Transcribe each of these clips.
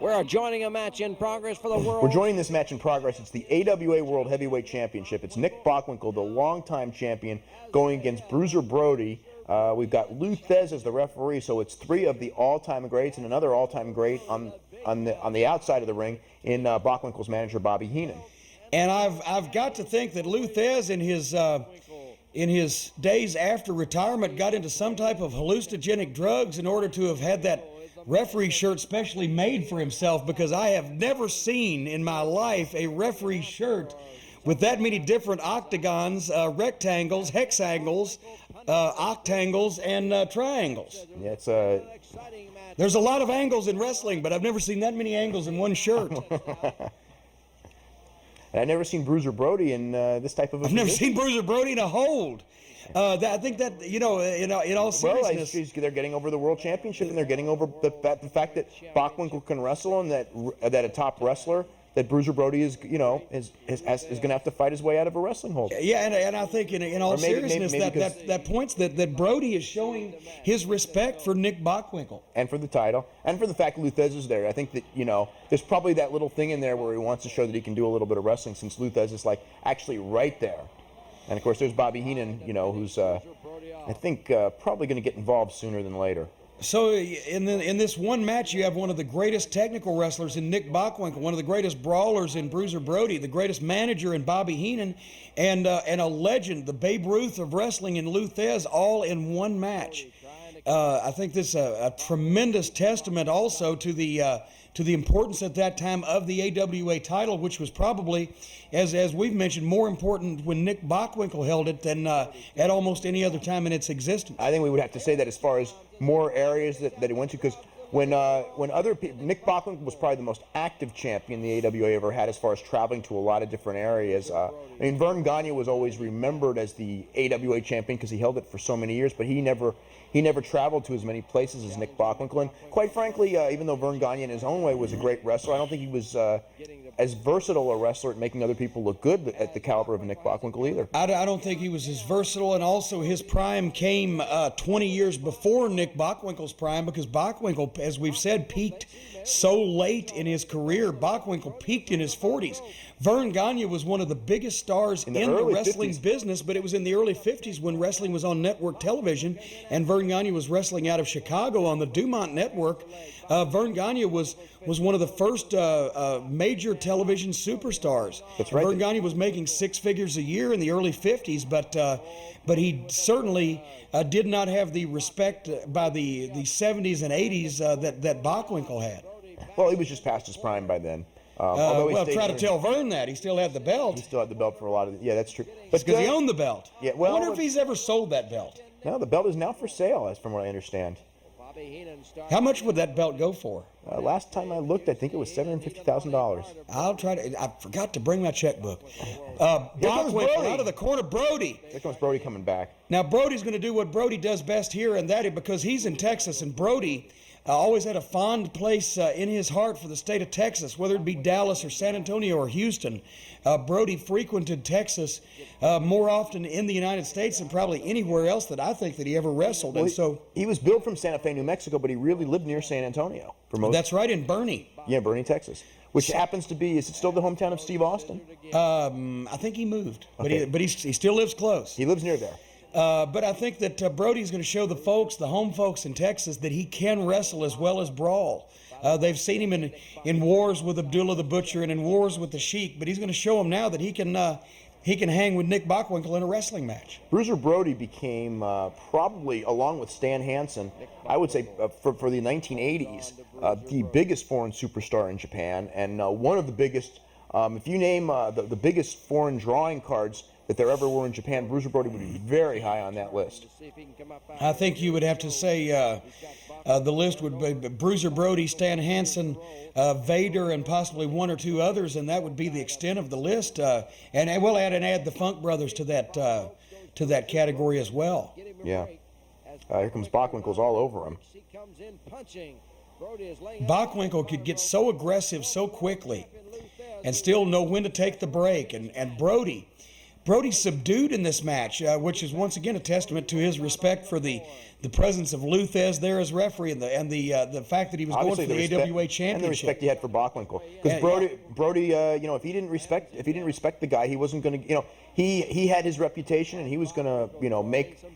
We're joining a match in progress for the world. We're joining this match in progress. It's the AWA World Heavyweight Championship. It's Nick Bockwinkel, the longtime champion, going against Bruiser Brody. We've got Lou Thesz as the referee, so it's three of the all-time greats and another all-time great on the outside of the ring in Bockwinkel's manager, Bobby Heenan. And I've got to think that Lou Thesz in his days after retirement got into some type of hallucinogenic drugs in order to have had that referee shirt specially made for himself, because I have never seen in my life a referee shirt with that many different octagons, rectangles, hexangles, octangles, and triangles. Yeah, it's There's a lot of angles in wrestling, but I've never seen that many angles in one shirt. And I've never seen Bruiser Brody in this type of a I've never position. seen Bruiser Brody in a hold. I think that, in all seriousness. Well, they're getting over the World Championship, and they're getting over the fact that Bockwinkel can wrestle, and that a top wrestler, that Bruiser Brody is going to have to fight his way out of a wrestling hold. Yeah, and I think in all seriousness, that points that Brody is showing his respect for Nick Bockwinkel. And for the title, and for the fact that Lou Thesz is there. I think that, there's probably that little thing in there where he wants to show that he can do a little bit of wrestling, since Lou Thesz is actually right there. And of course, there's Bobby Heenan, who's I think probably going to get involved sooner than later. So in this one match, you have one of the greatest technical wrestlers in Nick Bockwinkel, one of the greatest brawlers in Bruiser Brody, the greatest manager in Bobby Heenan, and a legend, the Babe Ruth of wrestling in Lou Thesz, all in one match. I think this is a tremendous testament also to the importance at that time of the AWA title, which was probably, as we've mentioned, more important when Nick Bockwinkel held it than at almost any other time in its existence. I think we would have to say that as far as more areas that he went to, because when other people, Nick Bockwinkel was probably the most active champion the AWA ever had as far as traveling to a lot of different areas. Vern Gagne was always remembered as the AWA champion because he held it for so many years, but he never traveled to as many places as Nick Bockwinkel. And quite frankly, even though Vern Gagne in his own way was a great wrestler, I don't think he was as versatile a wrestler at making other people look good at the caliber of Nick Bockwinkel either. I don't think he was as versatile, and also his prime came 20 years before Nick Bockwinkel's prime, because Bockwinkel, as we've said, peaked so late in his career. Bockwinkel peaked in his 40s. Vern Gagne was one of the biggest stars in the wrestling business, but it was in the early 50s when wrestling was on network television, and Vern Gagne was wrestling out of Chicago on the Dumont Network. Vern Gagne was one of the first major television superstars. That's right. Vern Gagne was making six figures a year in the early 50s, but he certainly did not have the respect by the 70s and 80s that Bockwinkel had. Well, he was just past his prime by then. Try to tell Vern that. He still had the belt. He still had the belt for a lot of... Yeah, that's true. But because he owned the belt. Yeah, well, I wonder if he's ever sold that belt. No, the belt is now for sale, as from what I understand. How much would that belt go for? Last time I looked, I think it was $750,000. I'll try to... I forgot to bring my checkbook. Bockwinkel out of the corner. Brody. Here comes Brody coming back. Now, Brody's going to do what Brody does best here, and that is because he's in Texas, and Brody... always had a fond place in his heart for the state of Texas, whether it be Dallas or San Antonio or Houston. Brody frequented Texas more often in the United States than probably anywhere else that I think that he ever wrestled. Well, and so he was built from Santa Fe, New Mexico, but he really lived near San Antonio for most. That's right, in Bernie. Yeah, Bernie, Texas, which happens to be. Is it still the hometown of Steve Austin? I think he moved, okay. but he still lives close. He lives near there. But I think that Brody's going to show the home folks in Texas, that he can wrestle as well as brawl. They've seen him in wars with Abdullah the Butcher and in wars with the Sheik, but he's going to show them now that he can hang with Nick Bockwinkel in a wrestling match. Bruiser Brody became probably, along with Stan Hansen, I would say for the 1980s, the biggest foreign superstar in Japan, and one of the biggest. If you name the biggest foreign drawing cards that there ever were in Japan, Bruiser Brody would be very high on that list. I think you would have to say the list would be Bruiser Brody, Stan Hansen, Vader, and possibly one or two others, and that would be the extent of the list. And we'll add the Funk Brothers to that category as well. Yeah. Here comes Bockwinkel's all over him. Bockwinkel could get so aggressive so quickly and still know when to take the break, and Brody Brody subdued in this match, which is once again a testament to his respect for the presence of Lou Thesz there as referee and the fact that he was Obviously going for the AWA Championship. And the respect he had for Bockwinkel. Because Brody, you know, if he didn't respect the guy, he wasn't going to, you know, he had his reputation, and he was going to, you know,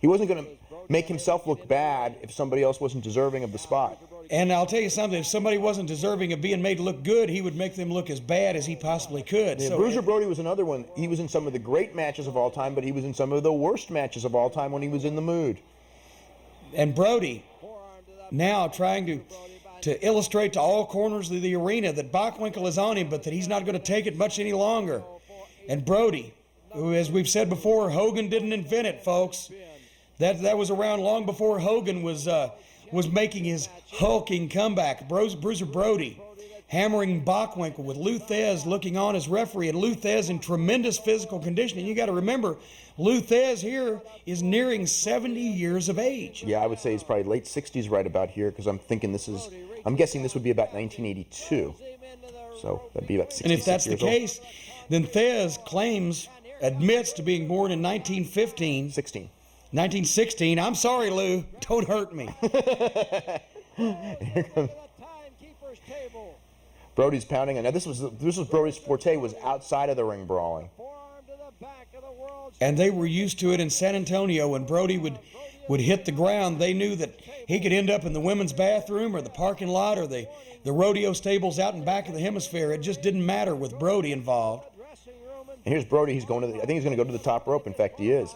he wasn't going to make himself look bad if somebody else wasn't deserving of the spot. And I'll tell you something, if somebody wasn't deserving of being made to look good, he would make them look as bad as he possibly could. Yeah, So, Bruiser Brody was another one. He was in some of the great matches of all time, but he was in some of the worst matches of all time when he was in the mood. and Brody now trying to illustrate to all corners of the arena that Bockwinkel is on him, but that he's not going to take it much any longer. And Brody, who, as we've said before, Hogan didn't invent it, folks. That was around long before Hogan was making his hulking comeback. Bruiser Brody hammering Bockwinkel with Lou Thesz looking on as referee, and Lou Thesz in tremendous physical condition. And you got to remember, Lou Thesz here is nearing 70 years of age. Yeah, I would say he's probably late 60s right about here, because I'm guessing this would be about 1982. So that'd be about 66 And if that's the years old. case, then Thesz admits to being born in 1916. I'm sorry, Lou. Don't hurt me. Here comes Brody's pounding. Now this was Brody's forte, was outside of the ring brawling. And they were used to it in San Antonio. When Brody would hit the ground, they knew that he could end up in the women's bathroom or the parking lot or the rodeo stables out in back of the hemisphere. It just didn't matter with Brody involved. And here's Brody. I think he's going to go to the top rope. In fact, he is.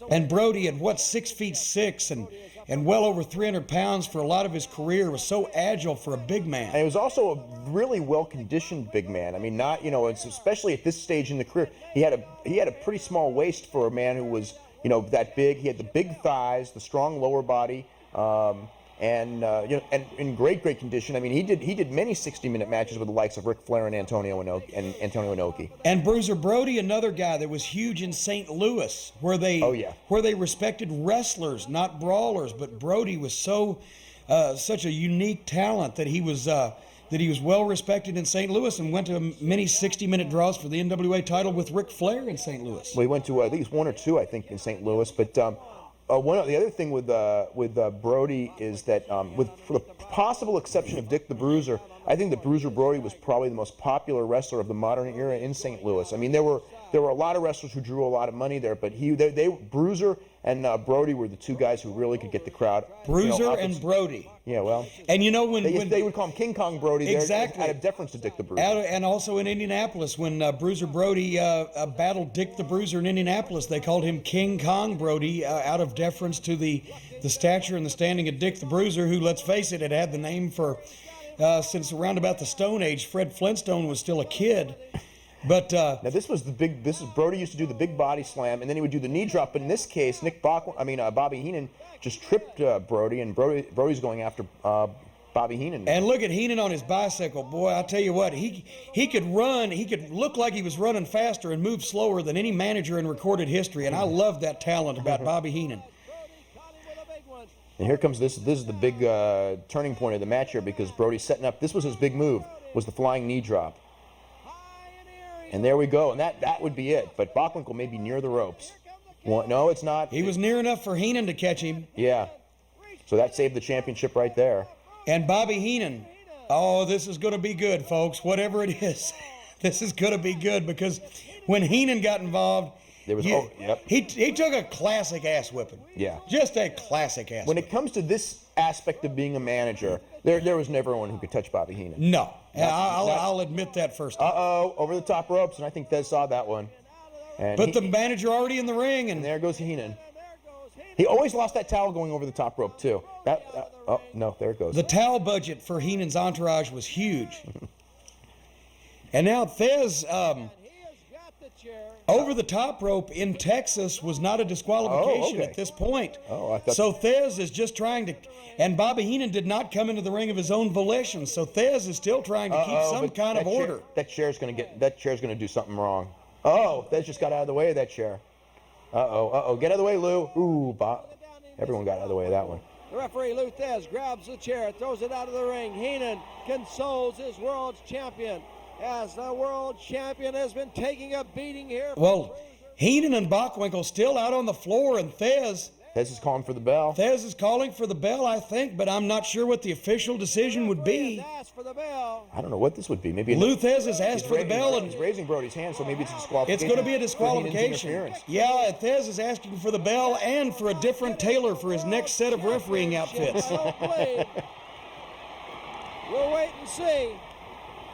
And Brody at 6'6" and well over 300 pounds for a lot of his career, was so agile for a big man. And he was also a really well-conditioned big man. I mean, it's especially at this stage in the career, he had a pretty small waist for a man who was, that big. He had the big thighs, the strong lower body, and in great condition. I mean, he did many 60-minute matches with the likes of Ric Flair and Antonio Inoki. And Bruiser Brody, another guy that was huge in St. Louis, where they respected wrestlers, not brawlers. But Brody was such a unique talent that he was well respected in St. Louis, and went to many 60-minute draws for the NWA title with Ric Flair in St. Louis. Well, he went to at least one or two, I think, in St. Louis, but. The other thing with Brody is that, for the possible exception of Dick the Bruiser, I think that Bruiser Brody was probably the most popular wrestler of the modern era in St. Louis. I mean, there were a lot of wrestlers who drew a lot of money there, but Bruiser and Brody were the two guys who really could get the crowd. Bruiser and Brody. Yeah, well. And when they would call him King Kong Brody, exactly, there, out of deference to Dick the Bruiser. And also in Indianapolis, when Bruiser Brody battled Dick the Bruiser in Indianapolis, they called him King Kong Brody out of deference to the stature and the standing of Dick the Bruiser, who, let's face it, had the name for since around about the Stone Age. Fred Flintstone was still a kid. But now Brody used to do the big body slam, and then he would do the knee drop. But in this case, Bobby Heenan just tripped Brody, and Brody's going after Bobby Heenan. And look at Heenan on his bicycle. Boy, I'll tell you what, he could run. He could look like he was running faster and move slower than any manager in recorded history. And I love that talent about Bobby Heenan. And here comes this. This is the big turning point of the match here, because Brody's setting up. This was his big move, was the flying knee drop. And there we go, and that would be it. But Bockwinkel may be near the ropes. No, it's not. He was near enough for Heenan to catch him. Yeah. So that saved the championship right there. And Bobby Heenan, this is going to be good, folks. Whatever it is, this is going to be good, because when Heenan got involved, he took a classic ass whipping. Yeah. Just a classic ass When whipping. it comes to this aspect of being a manager, there was never one who could touch Bobby Heenan. No. I'll admit that first time. Over the top ropes, and I think Thesz saw that one. But the manager already in the ring, and there goes Heenan. He always lost that towel going over the top rope, too. No, there it goes. The towel budget for Heenan's entourage was huge. And now Thesz, over the top rope in Texas was not a disqualification at this point. So Thesz is just trying to, and Bobby Heenan did not come into the ring of his own volition. So Thesz is still trying to keep some kind of order. That chair's going to do something wrong. Thesz just got out of the way of that chair. Get out of the way, Lou. Ooh, everyone got out of the way of that one. The referee, Lou Thesz, grabs the chair, throws it out of the ring. Heenan consoles his world's champion. as the world champion has been taking a beating here. Well, Heenan and Bockwinkel still out on the floor, and Thesz is calling for the bell. Thesz is calling for the bell, I think, but I'm not sure what the official decision would be. I don't know what this would be. Maybe Lou Thesz has asked for the bell, and he's raising Brody's hand, so maybe it's a disqualification. it's going to be a disqualification. Yeah, Thesz is asking for the bell and for a different tailor for his next set of refereeing outfits. We'll wait and see.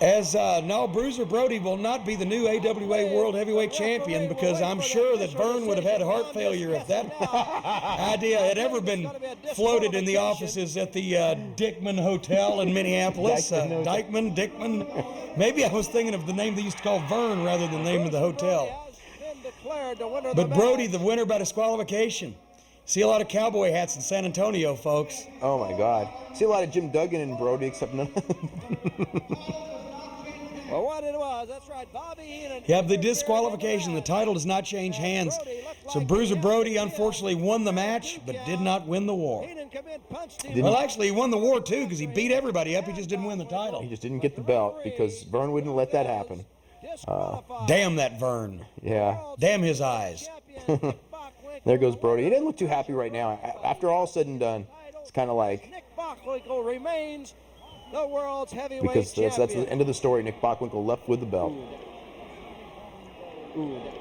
As no, Bruiser Brody will not be the new AWA World Heavyweight Champion, because I'm sure that Vern would have had heart failure if that idea had ever been floated in the offices at the Dickman Hotel in Minneapolis. Dickman. Maybe I was thinking of the name they used to call Vern rather than the name of the hotel. But Brody, the winner by disqualification. See a lot of cowboy hats in San Antonio, folks. Oh my God. See a lot of Jim Duggan and Brody, except none. Well, what it was, that's right, Bobby Heenan. Yeah, the disqualification, the title does not change hands. So Bruiser Brody unfortunately won the match, but did not win the war. Well, actually, he won the war too, because he beat everybody up. He just didn't win the title. He just didn't get the belt because Vern wouldn't let that happen. Damn that Vern. Yeah. Damn his eyes. There goes Brody. He doesn't look too happy right now. After all said and done, it's kind of like... Nick Bockwinkel remains the world's heavyweight because champion. that's the end of the story. Nick Bockwinkel left with the belt. Ood.